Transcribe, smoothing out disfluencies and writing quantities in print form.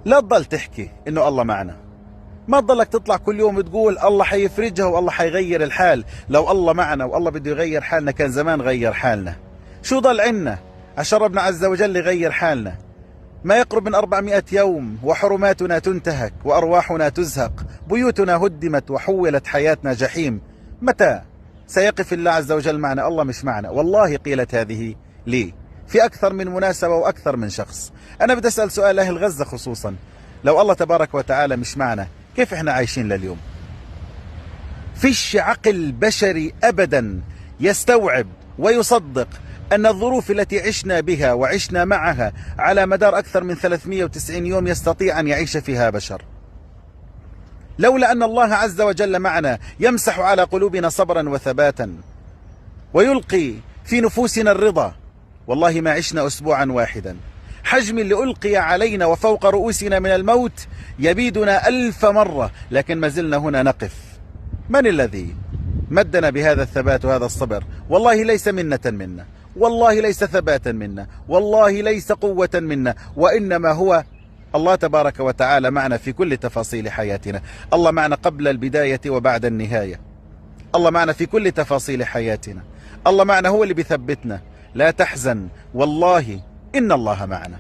لا تضل تحكي انه الله معنا، ما تضلك تطلع كل يوم تقول الله حيفرجها والله حيغير الحال. لو الله معنا والله بده يغير حالنا كان زمان غير حالنا. شو ضل عنا عشان ربنا عز وجل يغير حالنا؟ ما يقرب من 400 يوم وحرماتنا تنتهك وأرواحنا تزهق، بيوتنا هدمت وحولت حياتنا جحيم. متى سيقف الله عز وجل معنا؟ الله مش معنا. والله قيلت هذه لي في أكثر من مناسبة وأكثر من شخص. أنا بدي أسأل سؤال أهل غزة خصوصا، لو الله تبارك وتعالى مش معنا كيف إحنا عايشين لليوم؟ فيش عقل بشري أبدا يستوعب ويصدق أن الظروف التي عشنا بها وعشنا معها على مدار أكثر من 390 يوم يستطيع أن يعيش فيها بشر. لولا أن الله عز وجل معنا يمسح على قلوبنا صبرا وثباتا ويلقي في نفوسنا الرضا، والله ما عشنا أسبوعا واحدا. حجم اللي ألقي علينا وفوق رؤوسنا من الموت يبيدنا 1000 مرة، لكن ما زلنا هنا نقف. من الذي مدنا بهذا الثبات وهذا الصبر؟ والله ليس منة منا، والله ليس ثباتا منا، والله ليس قوة منا، وإنما هو الله تبارك وتعالى معنا في كل تفاصيل حياتنا. الله معنا قبل البداية وبعد النهاية. الله معنا في كل تفاصيل حياتنا. الله معنا، هو اللي بيثبتنا. لا تحزن، والله إن الله معنا.